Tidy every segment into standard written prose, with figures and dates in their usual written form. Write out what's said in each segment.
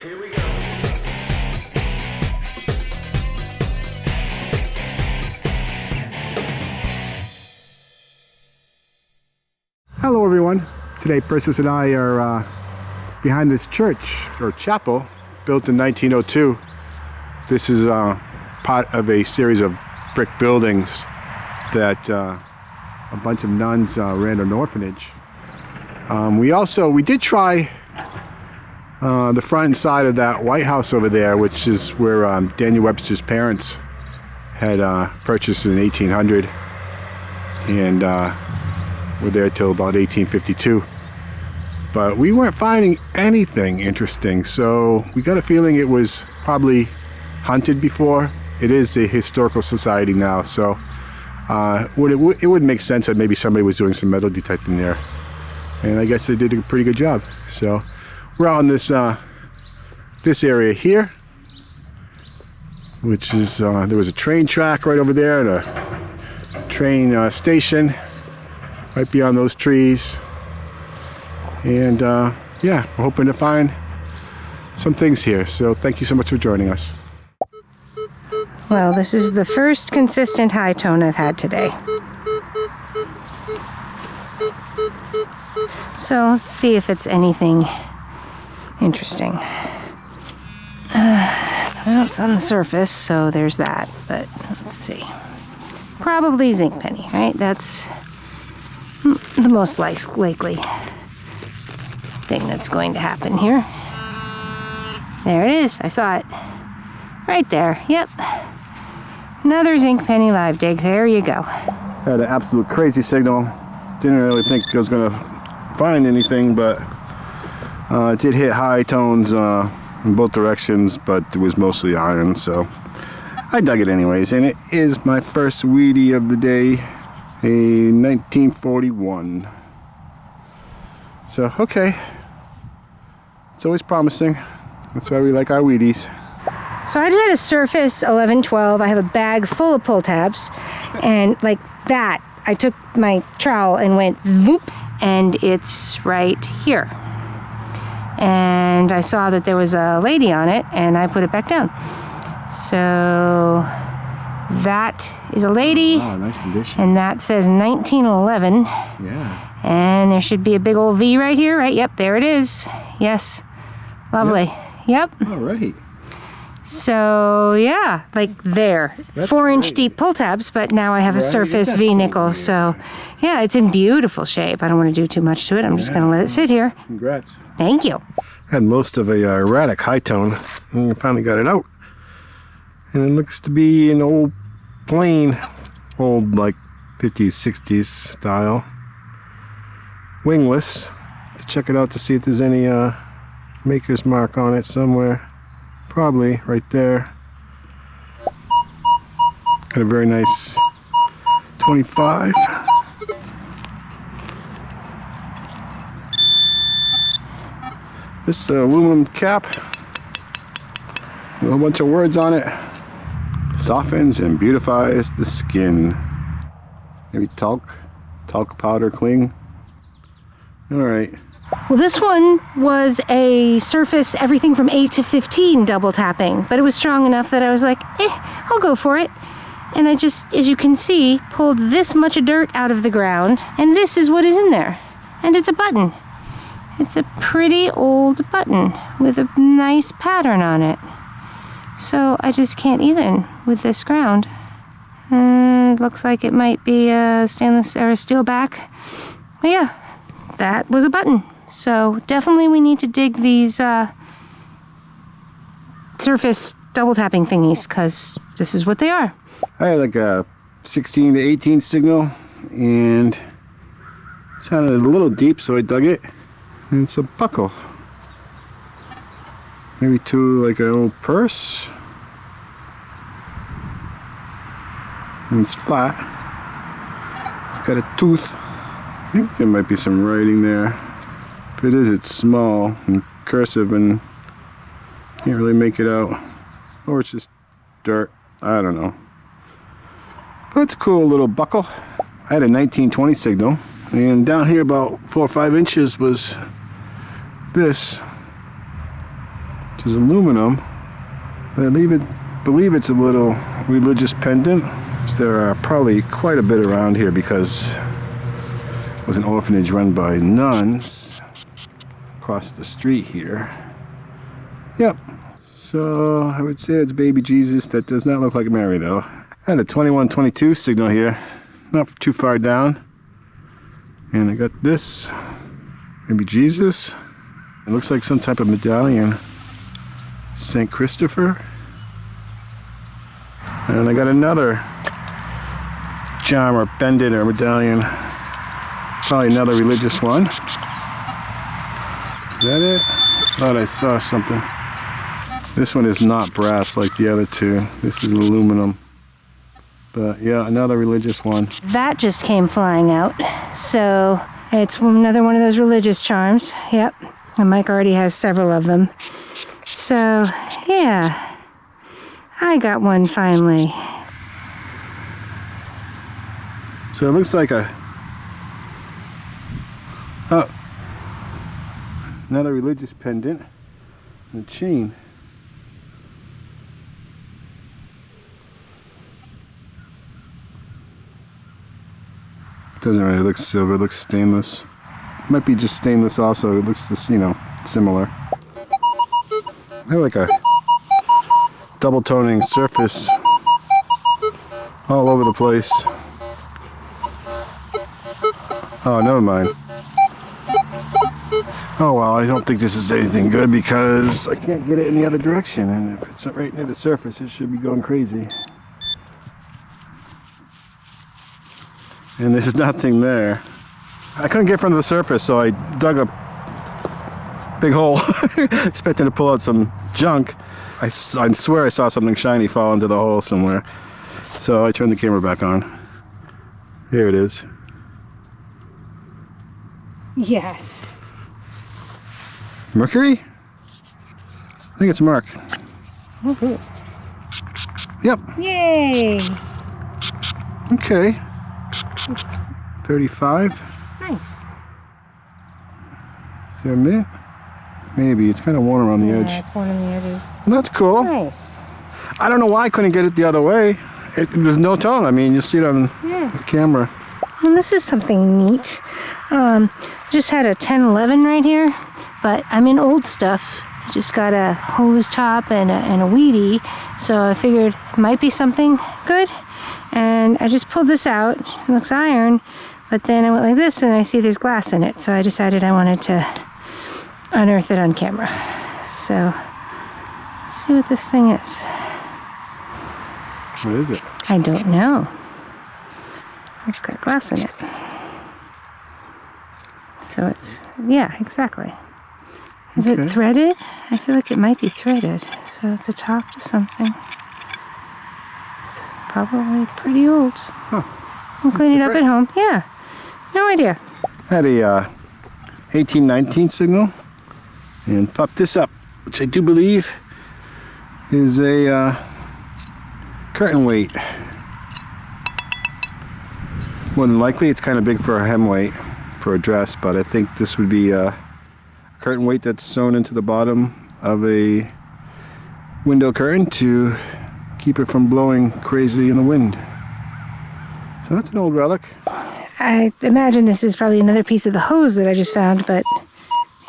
Here we go. Hello everyone. Today Persis and I are behind this church or chapel built in 1902. This is part of a series of brick buildings that a bunch of nuns ran an orphanage. We did try the front and side of that White House over there, which is where Daniel Webster's parents had purchased in 1800 and were there till about 1852. But we weren't finding anything interesting, so we got a feeling it was probably hunted before. It is a historical society now, so it would make sense that maybe somebody was doing some metal detecting there, and I guess they did a pretty good job. So we're out in this area here, which is there was a train track right over there and a train station right beyond those trees, and yeah, we're hoping to find some things here. So thank you so much for joining us. Well, this is the first consistent high tone I've had today. So let's see if it's anything interesting. Well, it's on the surface, so there's that, but let's see. Probably zinc penny, right? That's the most likely thing that's going to happen here. There it is. I saw it. Right there. Yep. Another zinc penny live dig. There you go. Had an absolute crazy signal. Didn't really think I was going to find anything, but it did hit high tones in both directions, but it was mostly iron, so I dug it anyways. And it is my first weedy of the day, a 1941. So, okay. It's always promising. That's why we like our Wheaties. So I just had a Surface 1112. I have a bag full of pull tabs, and like that, I took my trowel and went whoop, and it's right here. And I saw that there was a lady on it, and I put it back down. So that is a lady. Oh, nice condition. And that says 1911. Yeah. And there should be a big old V right here, right? Yep, there it is. Yes. Lovely. Yep. All right. So yeah, like there. That's 4-inch great. deep pull tabs, but now I have a Right, Surface that's V so nickel. weird. So yeah, it's in beautiful shape. I don't want to do too much to it. I'm just going to let it sit here. Congrats. Thank you. Had most of a erratic high tone, and we finally got it out. And it looks to be an old plane, old like 50s, 60s style, wingless. To check it out to see if there's any maker's mark on it somewhere. Probably right there. Got a very nice 25. This aluminum cap with a whole bunch of words on it. Softens and beautifies the skin. Maybe talc powder cling. Alright. Well, this one was a Surface everything from 8 to 15 double tapping, but it was strong enough that I was like, I'll go for it. And I just, as you can see, pulled this much of dirt out of the ground, and this is what is in there. And it's a button. It's a pretty old button with a nice pattern on it. So I just can't even with this ground. It looks like it might be a stainless or a steel back. But yeah, that was a button. So definitely we need to dig these Surface double tapping thingies, because this is what they are. I had like a 16 to 18 signal, and it sounded a little deep, so I dug it. And it's a buckle. Maybe to like an old purse. And it's flat. It's got a tooth. I think there might be some writing there. If it is, it's small and cursive and can't really make it out. Or it's just dirt. I don't know. But it's a cool little buckle. I had a 1920 signal, and down here about 4 or 5 inches was this. which is aluminum. But I believe it's a little religious pendant. There are probably quite a bit around here because it was an orphanage run by nuns across the street here. Yep. So I would say it's baby Jesus. That does not look like Mary though. I had a 2122 signal here, not too far down. And I got this, maybe Jesus. It looks like some type of medallion. St. Christopher. And I got another charm or pendant or medallion. Probably another religious one. Is that it? Thought I saw something. This one is not brass like the other two. This is aluminum. But yeah, another religious one. That just came flying out. So it's another one of those religious charms. Yep. And Mike already has several of them. So yeah, I got one finally. So it looks like another religious pendant and a chain. Doesn't really look silver, it looks stainless. Might be just stainless also, it looks just, similar. They're like a double toning surface all over the place. Oh, never mind. Oh well, I don't think this is anything good because I can't get it in the other direction, and if it's right near the surface it should be going crazy. And there's nothing there. I couldn't get from the surface, so I dug a big hole expecting to pull out some junk. I swear I saw something shiny fall into the hole somewhere. So I turned the camera back on. Here it is. Yes. Mercury? I think it's Mark. Woohoo. Yep. Yay. Okay. 35. Nice. Is there a mint? Maybe. It's kind of worn around the edge. Yeah, it's worn on the edges. Well, that's cool. Nice. I don't know why I couldn't get it the other way. There's no tone. I mean, you'll see it on the camera. Well, this is something neat. Just had a 1011 right here, but I'm in old stuff. I just got a hose top and a weedy, so I figured it might be something good. And I just pulled this out. It looks iron, but then I went like this and I see there's glass in it, so I decided I wanted to unearth it on camera. So, let's see what this thing is. What is it? I don't know. It's got glass in it. So it's, yeah, exactly. Is it threaded? I feel like it might be threaded. So it's a top to something. It's probably pretty old. Huh. We'll clean it up at home. Yeah. No idea. Had a 1819 signal and popped this up, which I do believe is a curtain weight. More than likely, it's kind of big for a hem weight for a dress, but I think this would be a curtain weight that's sewn into the bottom of a window curtain to keep it from blowing crazy in the wind. So that's an old relic. I imagine this is probably another piece of the hose that I just found, but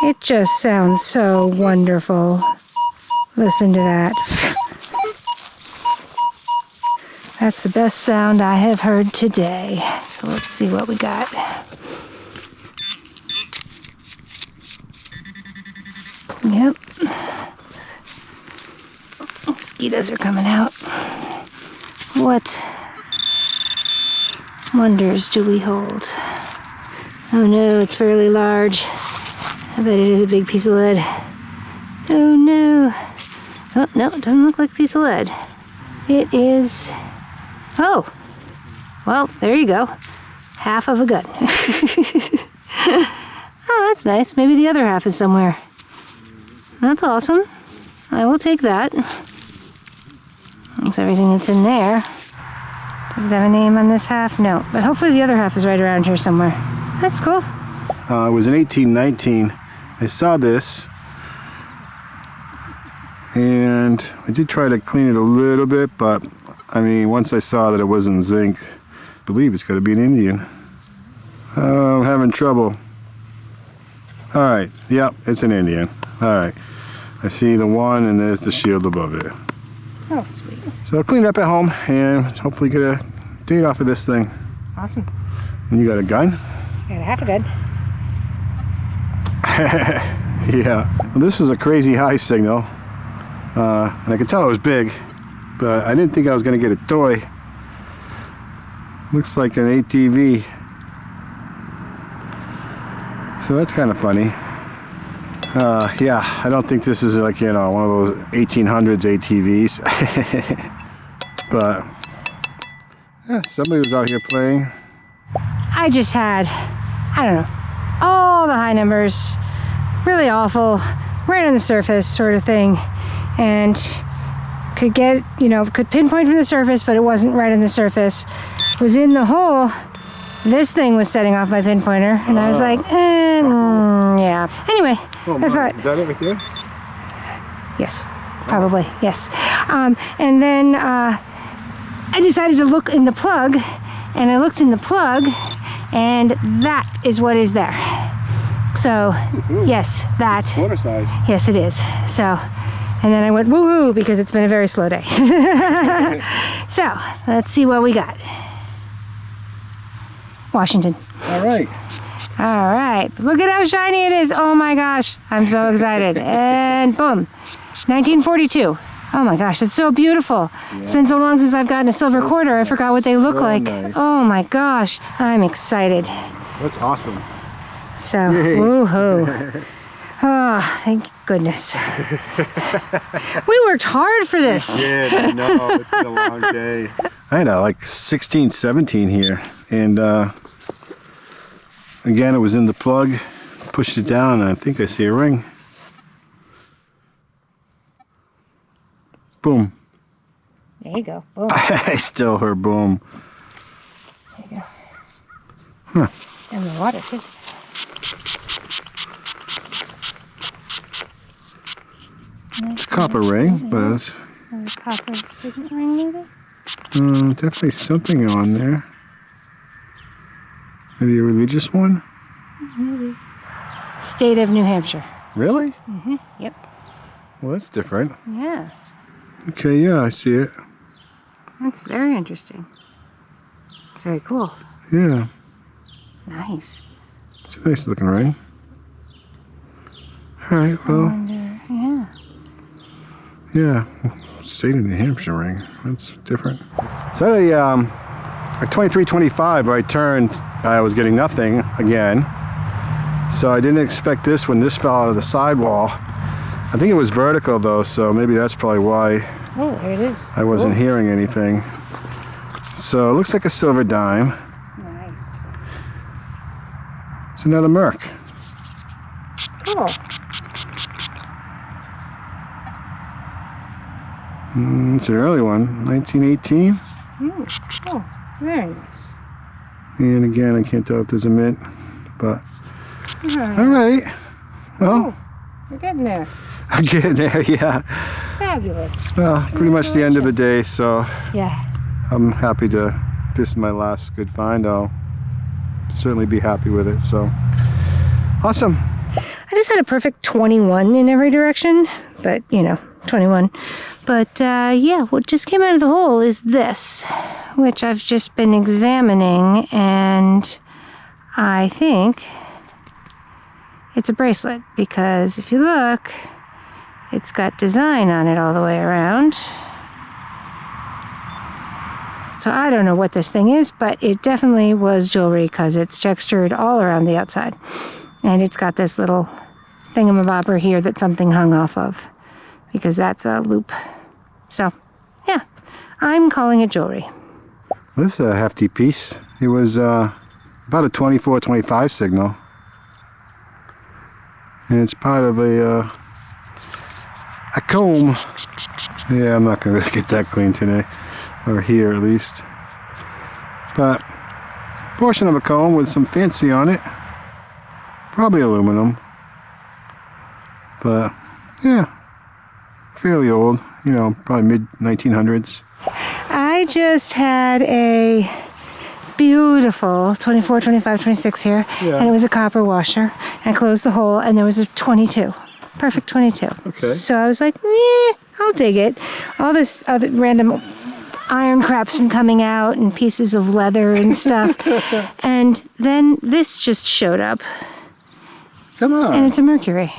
it just sounds so wonderful. Listen to that. That's the best sound I have heard today. So let's see what we got. Yep. Mosquitoes are coming out. What wonders do we hold? Oh no, it's fairly large. I bet it is a big piece of lead. Oh no. Oh no, it doesn't look like a piece of lead. It is... Oh, well, there you go. Half of a gun. Oh, that's nice. Maybe the other half is somewhere. That's awesome. I will take that. That's everything that's in there. Does it have a name on this half? No, but hopefully the other half is right around here somewhere. That's cool. It was in 1819. I saw this And I did try to clean it a little bit, but I mean, once I saw that it wasn't zinc, I believe it's got to be an Indian. Oh, I'm having trouble. Alright, yep, it's an Indian. Alright, I see the one and there's the shield above it. Oh, sweet. So I'll clean it up at home and hopefully get a date off of this thing. Awesome. And you got a gun? I got a half a gun. Yeah. Well, this was a crazy high signal. And I could tell it was big, but I didn't think I was going to get a toy. Looks like an ATV. So that's kind of funny. Yeah, I don't think this is like, you know, one of those 1800's ATVs. But yeah, somebody was out here playing. I just had, I don't know, all the high numbers, really awful, right on the surface sort of thing, and could get, you know, could pinpoint from the surface, but it wasn't right on the surface. Was in the hole. This thing was setting off my pinpointer, and I was like, yeah. Anyway, Oh, I thought, is that it right there? yes, probably, yes. And then I decided to look in the plug, and I looked in the plug, and that is what is there. So, yes, that. Quarter size. Yes, it is. So, and then I went woohoo because it's been a very slow day. So, let's see what we got. Washington. All right. All right. Look at how shiny it is. Oh my gosh. I'm so excited. And boom. 1942. Oh my gosh, it's so beautiful. Yeah. It's been so long since I've gotten a silver quarter. I forgot what they look like. Nice. Oh my gosh. I'm excited. That's awesome. So, woohoo. Oh, thank goodness. We worked hard for this. We did. I know. It's been a long day. I had like 16, 17 here. And again, it was in the plug. Pushed it down, and I think I see a ring. Boom. There you go. Boom. I still heard boom. There you go. Huh. And the water, too. It's a copper ring, but it's... A copper signet ring, maybe? Definitely something on there. Maybe a religious one? Maybe. State of New Hampshire. Really? Mm-hmm. Yep. Well, that's different. Yeah. Okay, yeah, I see it. That's very interesting. It's very cool. Yeah. Nice. It's a nice looking ring. Alright, well. Yeah. Yeah. State of New Hampshire ring. That's different. So at a 2325 where I turned, I was getting nothing again. So I didn't expect this when this fell out of the sidewall. I think it was vertical though, so maybe that's probably why Oh, there it is. I wasn't hearing anything. So it looks like a silver dime. Nice. It's another Merc. Cool. It's an early one, 1918. Cool. Very nice. And again, I can't tell if there's a mint, but all right. Well, we're getting there. I'm getting there, yeah. Fabulous. Well, pretty much the end of the day, so yeah. I'm happy to. This is my last good find. I'll certainly be happy with it. So awesome. I just had a perfect 21 in every direction, but you know, 21. But yeah, what just came out of the hole is this, which I've just been examining, and I think it's a bracelet, because if you look, it's got design on it all the way around. So I don't know what this thing is, but it definitely was jewelry because it's textured all around the outside. And it's got this little thingamabobber here that something hung off of, because that's a loop. So, yeah, I'm calling it jewelry. This is a hefty piece. It was about a 24-25 signal. And it's part of a comb. Yeah, I'm not going to get that clean today. Or here, at least. But, portion of a comb with some fancy on it. Probably aluminum. But, yeah. fairly old, you know, probably mid-1900s. I just had a beautiful 24, 25, 26 here, Yeah. and it was a copper washer. I closed the hole, and there was a 22. Perfect 22. Okay. So I was like, I'll dig it. All this other random iron crap's been coming out and pieces of leather and stuff. And then this just showed up. Come on. And it's a Mercury.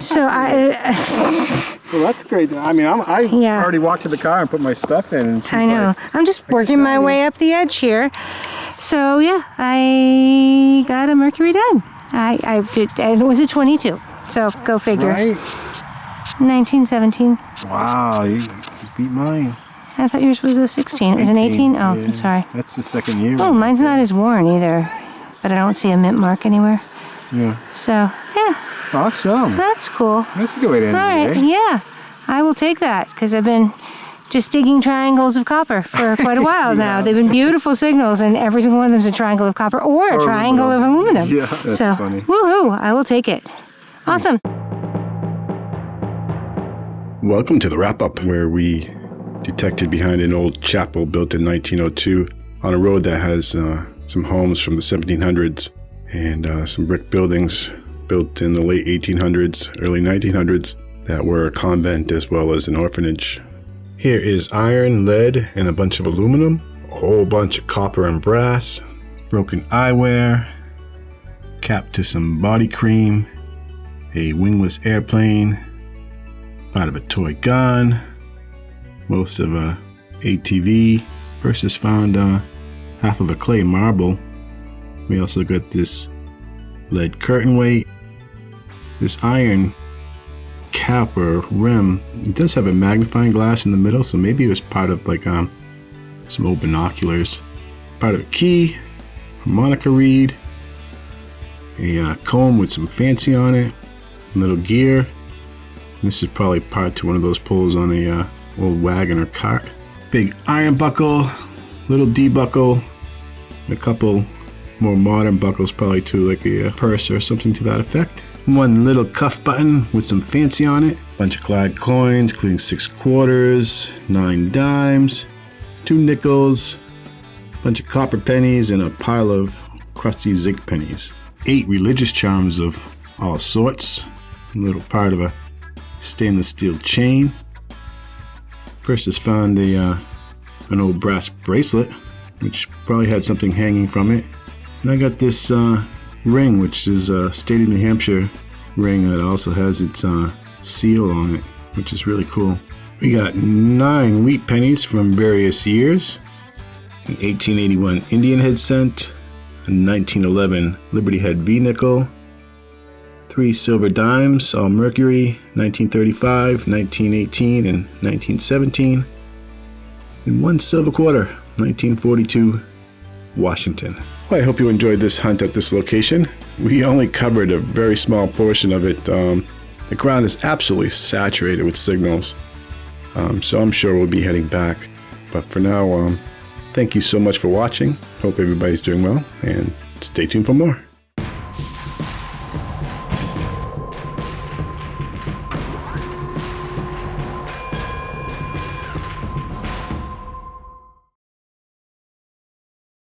So Well, that's great. I mean, I Yeah. already walked to the car and put my stuff in. And she's I know. like, I'm just working my way up the edge here. So yeah, I got a Mercury done. And it was a 22. So go figure. right? 1917. Wow, you beat mine. I thought yours was a 16. It was an 18? Oh, yeah. I'm sorry. That's the second year. Oh, mine's not as worn either. But I don't see a mint mark anywhere. Yeah. So, yeah, Awesome. that's cool. That's a good way to end All the right, day. yeah. I will take that because I've been just digging triangles of copper for quite a while now. Yeah. They've been beautiful signals, and every single one of them is a triangle of copper or a triangle of aluminum. Yeah, that's so, funny. woohoo, I will take it. Awesome. Welcome to the wrap-up, where we detected behind an old chapel built in 1902 on a road that has some homes from the 1700s and some brick buildings built in the late 1800s, early 1900s that were a convent as well as an orphanage. Here is iron, lead, and a bunch of aluminum, a whole bunch of copper and brass, broken eyewear, cap to some body cream, a wingless airplane, part of a toy gun, most of a ATV. Persis found half of a clay marble. We also got this lead curtain weight, this iron cap or rim. It does have a magnifying glass in the middle, so maybe it was part of like some old binoculars. Part of a key, harmonica reed, a comb with some fancy on it, a little gear. This is probably part to one of those pulls on a old wagon or cart. Big iron buckle, little D buckle, and a couple more modern buckles, probably to like a purse or something to that effect. One little cuff button with some fancy on it. Bunch of Clyde coins, including 6 quarters, 9 dimes, 2 nickels, bunch of copper pennies, and a pile of crusty zinc pennies. 8 religious charms of all sorts. A little part of a stainless steel chain. Persis found an old brass bracelet, which probably had something hanging from it. And I got this ring, which is a state of New Hampshire ring that also has its seal on it, which is really cool. We got 9 wheat pennies from various years. An 1881 Indian head cent, a 1911 Liberty Head V nickel, 3 silver dimes, all Mercury, 1935, 1918, and 1917, and 1 silver quarter, 1942, Washington. Well, I hope you enjoyed this hunt at this location. We only covered a very small portion of it. The ground is absolutely saturated with signals, so I'm sure we'll be heading back. But for now, thank you so much for watching. Hope everybody's doing well, and stay tuned for more.